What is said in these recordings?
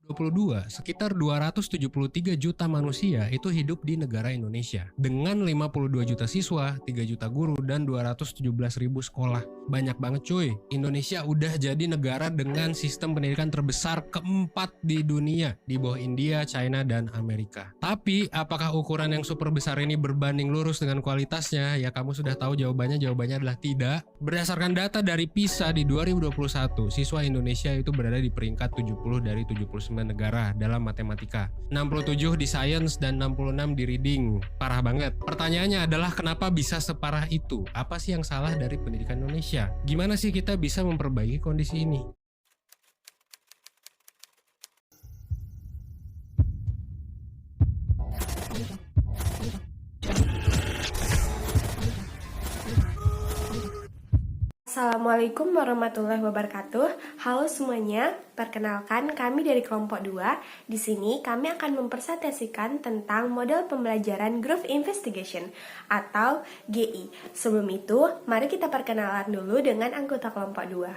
2022, sekitar 273 juta manusia itu hidup di negara Indonesia. Dengan 52 juta siswa, 3 juta guru, dan 217 ribu sekolah. Banyak banget cuy. Indonesia udah jadi negara dengan sistem pendidikan terbesar keempat di dunia. Di bawah India, China, dan Amerika. Tapi, apakah ukuran yang super besar ini berbanding lurus dengan kualitasnya? Ya kamu sudah tahu jawabannya adalah tidak. Berdasarkan data dari PISA di 2021, siswa Indonesia itu berada di peringkat 70 dari 79 negara dalam matematika, 67 di sains, dan 66 di reading. Parah banget. Pertanyaannya adalah kenapa bisa separah itu? Apa sih yang salah dari pendidikan Indonesia? Gimana sih kita bisa memperbaiki kondisi ini? Assalamualaikum warahmatullahi wabarakatuh. Halo semuanya, perkenalkan kami dari kelompok 2. Di sini kami akan mempresentasikan tentang model pembelajaran Group Investigation atau GI. Sebelum itu, mari kita perkenalan dulu dengan anggota kelompok 2.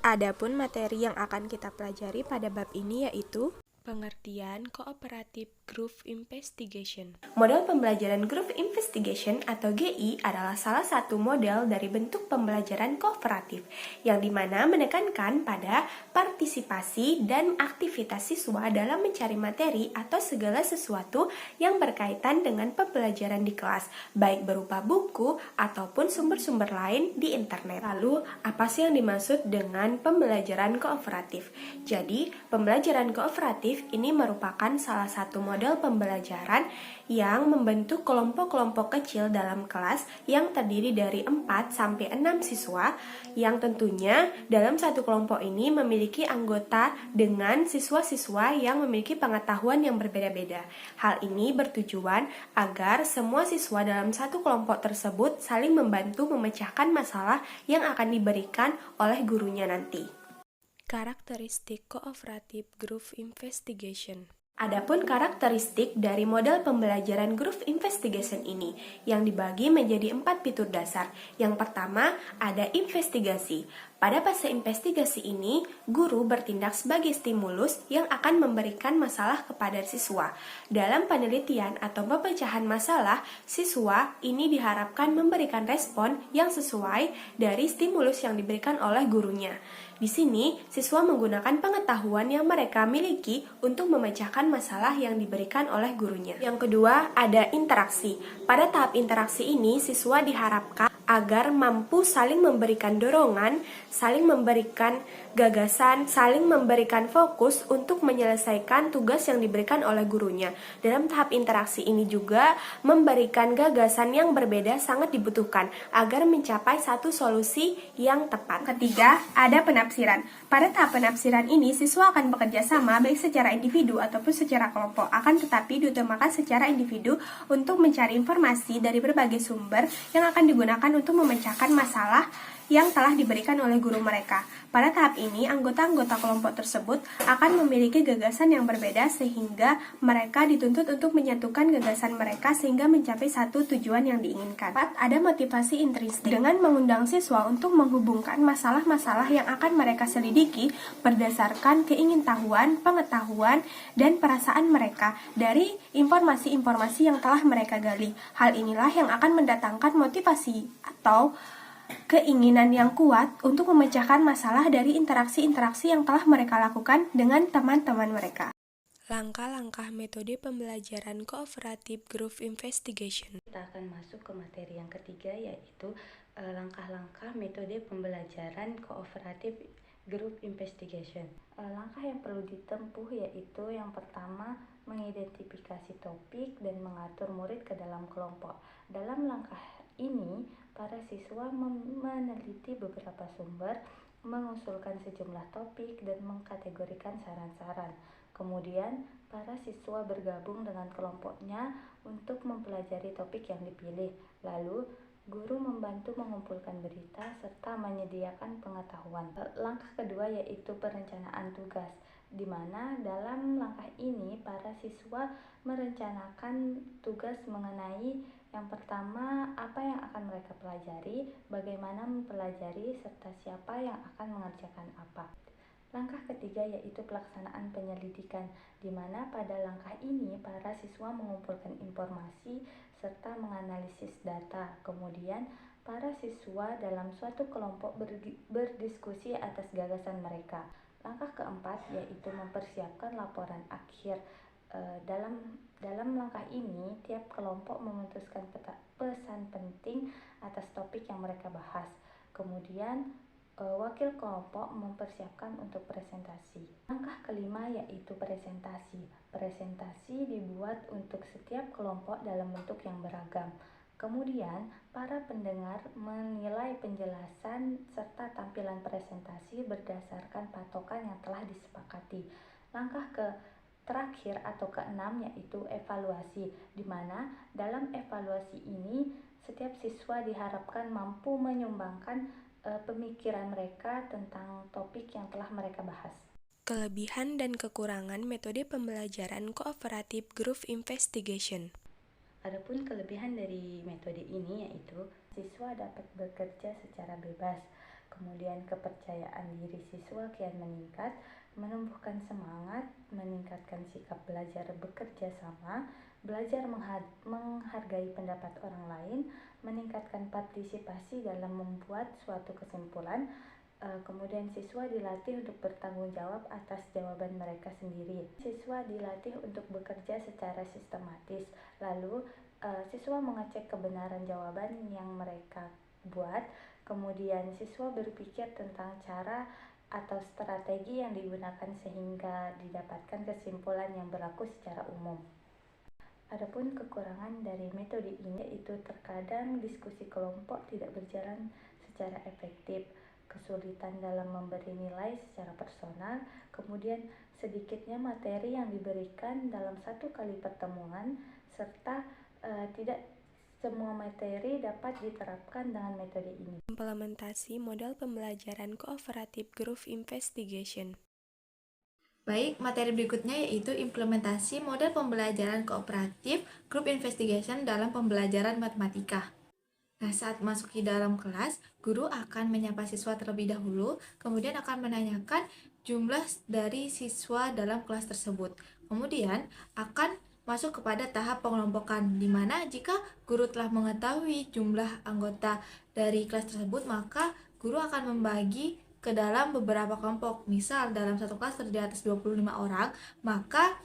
Adapun materi yang akan kita pelajari pada bab ini yaitu pengertian kooperatif Group Investigation. Model pembelajaran Group Investigation atau GI adalah salah satu model dari bentuk pembelajaran kooperatif yang dimana menekankan pada partisipasi dan aktivitas siswa dalam mencari materi atau segala sesuatu yang berkaitan dengan pembelajaran di kelas, baik berupa buku ataupun sumber-sumber lain di internet. Lalu, apa sih yang dimaksud dengan pembelajaran kooperatif? Jadi, pembelajaran kooperatif ini merupakan salah satu model pembelajaran yang membentuk kelompok-kelompok kecil dalam kelas yang terdiri dari 4 sampai 6 siswa yang tentunya dalam satu kelompok ini memiliki anggota dengan siswa-siswa yang memiliki pengetahuan yang berbeda-beda. Hal ini bertujuan agar semua siswa dalam satu kelompok tersebut saling membantu memecahkan masalah yang akan diberikan oleh gurunya nanti. Karakteristik Cooperative Group Investigation. Adapun karakteristik dari model pembelajaran Group Investigation ini yang dibagi menjadi 4 fitur dasar. Yang pertama, ada investigasi. Pada fase investigasi ini, guru bertindak sebagai stimulus yang akan memberikan masalah kepada siswa. Dalam penelitian atau pemecahan masalah, siswa ini diharapkan memberikan respon yang sesuai dari stimulus yang diberikan oleh gurunya. Di sini, siswa menggunakan pengetahuan yang mereka miliki untuk memecahkan masalah yang diberikan oleh gurunya. Yang kedua, ada interaksi. Pada tahap interaksi ini, siswa diharapkan agar mampu saling memberikan dorongan, saling memberikan gagasan, saling memberikan fokus untuk menyelesaikan tugas yang diberikan oleh gurunya. Dalam tahap interaksi ini juga memberikan gagasan yang berbeda sangat dibutuhkan agar mencapai satu solusi yang tepat. Ketiga, ada penafsiran. Pada tahap penafsiran ini, siswa akan bekerja sama baik secara individu ataupun secara kelompok. Akan tetapi diutamakan secara individu untuk mencari informasi dari berbagai sumber yang akan digunakan untuk memecahkan masalah yang telah diberikan oleh guru mereka. Pada tahap ini, anggota-anggota kelompok tersebut akan memiliki gagasan yang berbeda sehingga mereka dituntut untuk menyatukan gagasan mereka sehingga mencapai satu tujuan yang diinginkan. 4. Ada motivasi intrinsik. Dengan mengundang siswa untuk menghubungkan masalah-masalah yang akan mereka selidiki berdasarkan keingintahuan, pengetahuan, dan perasaan mereka dari informasi-informasi yang telah mereka gali. Hal inilah yang akan mendatangkan motivasi atau keinginan yang kuat untuk memecahkan masalah dari interaksi-interaksi yang telah mereka lakukan dengan teman-teman mereka. Langkah-langkah metode pembelajaran Cooperative Group Investigation. Kita akan masuk ke materi yang ketiga, yaitu langkah-langkah metode pembelajaran Cooperative Group Investigation. Langkah yang perlu ditempuh yaitu yang pertama, mengidentifikasi topik dan mengatur murid ke dalam kelompok. Dalam langkah ini, para siswa meneliti beberapa sumber, mengusulkan sejumlah topik, dan mengkategorikan saran-saran. Kemudian, para siswa bergabung dengan kelompoknya untuk mempelajari topik yang dipilih. Lalu, guru membantu mengumpulkan berita serta menyediakan pengetahuan. Langkah kedua yaitu perencanaan tugas, di mana dalam langkah ini para siswa merencanakan tugas mengenai yang pertama, apa yang akan mereka pelajari, bagaimana mempelajari, serta siapa yang akan mengerjakan apa. Langkah ketiga yaitu pelaksanaan penyelidikan, di mana pada langkah ini para siswa mengumpulkan informasi serta menganalisis data. Kemudian, para siswa dalam suatu kelompok berdiskusi atas gagasan mereka. Langkah keempat yaitu mempersiapkan laporan akhir. Dalam langkah ini, tiap kelompok memutuskan pesan penting atas topik yang mereka bahas. Kemudian, wakil kelompok mempersiapkan untuk presentasi. Langkah kelima yaitu presentasi. Presentasi dibuat untuk setiap kelompok dalam bentuk yang beragam. Kemudian, para pendengar menilai penjelasan serta tampilan presentasi berdasarkan patokan yang telah disepakati. Langkah terakhir atau keenam yaitu evaluasi, di mana dalam evaluasi ini setiap siswa diharapkan mampu menyumbangkan pemikiran mereka tentang topik yang telah mereka bahas. Kelebihan dan kekurangan metode pembelajaran kooperatif group investigation. Adapun kelebihan dari metode ini yaitu siswa dapat bekerja secara bebas, kemudian kepercayaan diri siswa kian meningkat, menumbuhkan semangat, meningkatkan sikap belajar bekerja sama, belajar menghargai pendapat orang lain, meningkatkan partisipasi dalam membuat suatu kesimpulan. Kemudian siswa dilatih untuk bertanggung jawab atas jawaban mereka sendiri. Siswa dilatih untuk bekerja secara sistematis. Lalu siswa mengecek kebenaran jawaban yang mereka buat. Kemudian siswa berpikir tentang cara atau strategi yang digunakan sehingga didapatkan kesimpulan yang berlaku secara umum. Adapun kekurangan dari metode ini yaitu terkadang diskusi kelompok tidak berjalan secara efektif, kesulitan dalam memberi nilai secara personal, kemudian sedikitnya materi yang diberikan dalam satu kali pertemuan, serta tidak semua materi dapat diterapkan dengan metode ini. Implementasi model pembelajaran kooperatif group investigation. Baik, materi berikutnya yaitu implementasi model pembelajaran kooperatif group investigation dalam pembelajaran matematika. Nah, saat masuki dalam kelas, guru akan menyapa siswa terlebih dahulu, kemudian akan menanyakan jumlah dari siswa dalam kelas tersebut. Kemudian akan masuk kepada tahap pengelompokan, di mana jika guru telah mengetahui jumlah anggota dari kelas tersebut, maka guru akan membagi ke dalam beberapa kelompok. Misal dalam satu kelas terdiri atas 25 orang, maka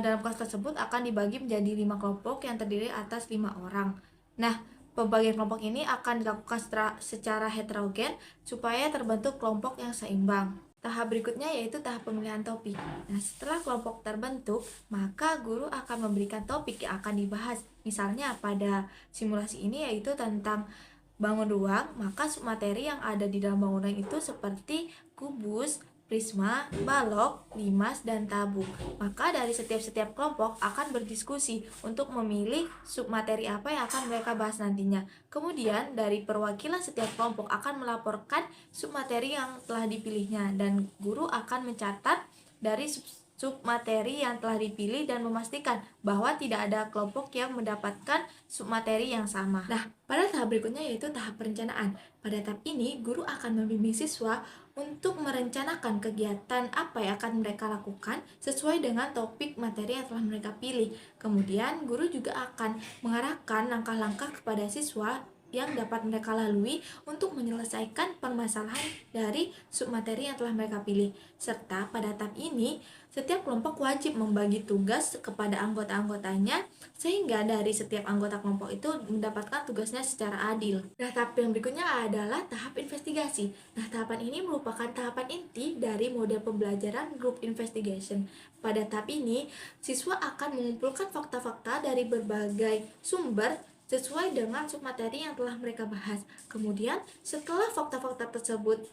dalam kelas tersebut akan dibagi menjadi 5 kelompok yang terdiri atas 5 orang. Nah, pembagian kelompok ini akan dilakukan secara heterogen supaya terbentuk kelompok yang seimbang. Tahap berikutnya yaitu tahap pemilihan topik. Nah, setelah kelompok terbentuk, maka guru akan memberikan topik yang akan dibahas. Misalnya pada simulasi ini yaitu tentang bangun ruang, maka submateri yang ada di dalam bangunan itu seperti kubus, prisma, balok, limas, dan tabung. Maka dari setiap kelompok akan berdiskusi untuk memilih submateri apa yang akan mereka bahas nantinya. Kemudian dari perwakilan setiap kelompok akan melaporkan submateri yang telah dipilihnya, dan guru akan mencatat dari submateri yang telah dipilih dan memastikan bahwa tidak ada kelompok yang mendapatkan submateri yang sama. Nah, pada tahap berikutnya yaitu tahap perencanaan. Pada tahap ini, guru akan membimbing siswa untuk merencanakan kegiatan apa yang akan mereka lakukan sesuai dengan topik materi yang telah mereka pilih. Kemudian, guru juga akan mengarahkan langkah-langkah kepada siswa yang dapat mereka lalui untuk menyelesaikan permasalahan dari submateri yang telah mereka pilih. Serta pada tahap ini, setiap kelompok wajib membagi tugas kepada anggota-anggotanya sehingga dari setiap anggota kelompok itu mendapatkan tugasnya secara adil. Nah, tahap yang berikutnya adalah tahap investigasi. Nah, tahapan ini merupakan tahapan inti dari model pembelajaran group investigation. Pada tahap ini, siswa akan mengumpulkan fakta-fakta dari berbagai sumber sesuai dengan submateri yang telah mereka bahas. Kemudian setelah fakta-fakta tersebut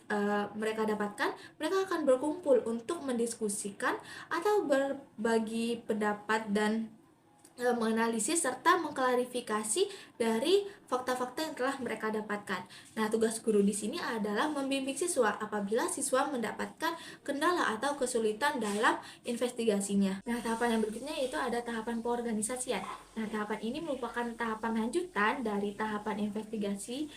mereka dapatkan, mereka akan berkumpul untuk mendiskusikan atau berbagi pendapat dan menganalisis serta mengklarifikasi dari fakta-fakta yang telah mereka dapatkan. Nah, tugas guru di sini adalah membimbing siswa apabila siswa mendapatkan kendala atau kesulitan dalam investigasinya. Nah, tahapan yang berikutnya yaitu ada tahapan pengorganisasian. Nah, tahapan ini merupakan tahapan lanjutan dari tahapan investigasi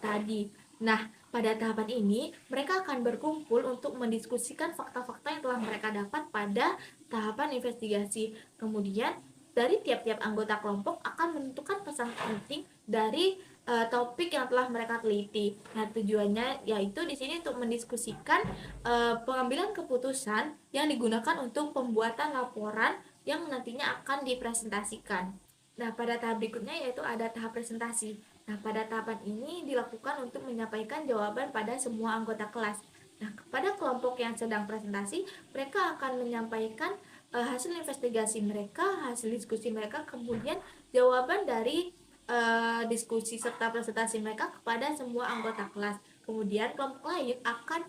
tadi. Nah, Pada tahapan ini, mereka akan berkumpul untuk mendiskusikan fakta-fakta yang telah mereka dapat pada tahapan investigasi. Kemudian, dari tiap-tiap anggota kelompok akan menentukan pesan penting dari topik yang telah mereka teliti. Nah, tujuannya yaitu di sini untuk mendiskusikan pengambilan keputusan yang digunakan untuk pembuatan laporan yang nantinya akan dipresentasikan. Nah, pada tahap berikutnya yaitu ada tahap presentasi. Nah, pada tahapan ini dilakukan untuk menyampaikan jawaban pada semua anggota kelas. Nah, kepada kelompok yang sedang presentasi, mereka akan menyampaikan hasil investigasi mereka, hasil diskusi mereka, kemudian jawaban dari diskusi serta presentasi mereka kepada semua anggota kelas. Kemudian kelompok lain akan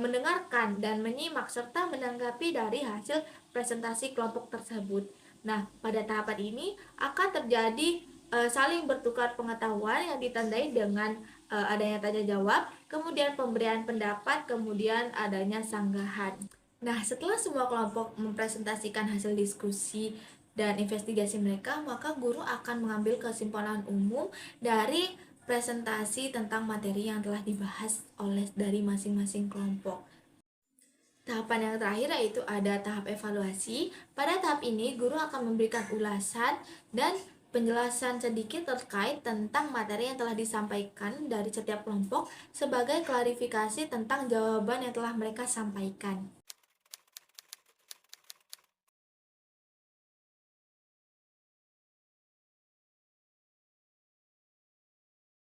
mendengarkan dan menyimak serta menanggapi dari hasil presentasi kelompok tersebut. Nah, pada tahapan ini akan terjadi saling bertukar pengetahuan yang ditandai dengan adanya tanya jawab, kemudian pemberian pendapat, kemudian adanya sanggahan. Nah, setelah semua kelompok mempresentasikan hasil diskusi dan investigasi mereka, maka guru akan mengambil kesimpulan umum dari presentasi tentang materi yang telah dibahas oleh dari masing-masing kelompok. Tahapan yang terakhir yaitu ada tahap evaluasi. Pada tahap ini, guru akan memberikan ulasan dan penjelasan sedikit terkait tentang materi yang telah disampaikan dari setiap kelompok sebagai klarifikasi tentang jawaban yang telah mereka sampaikan.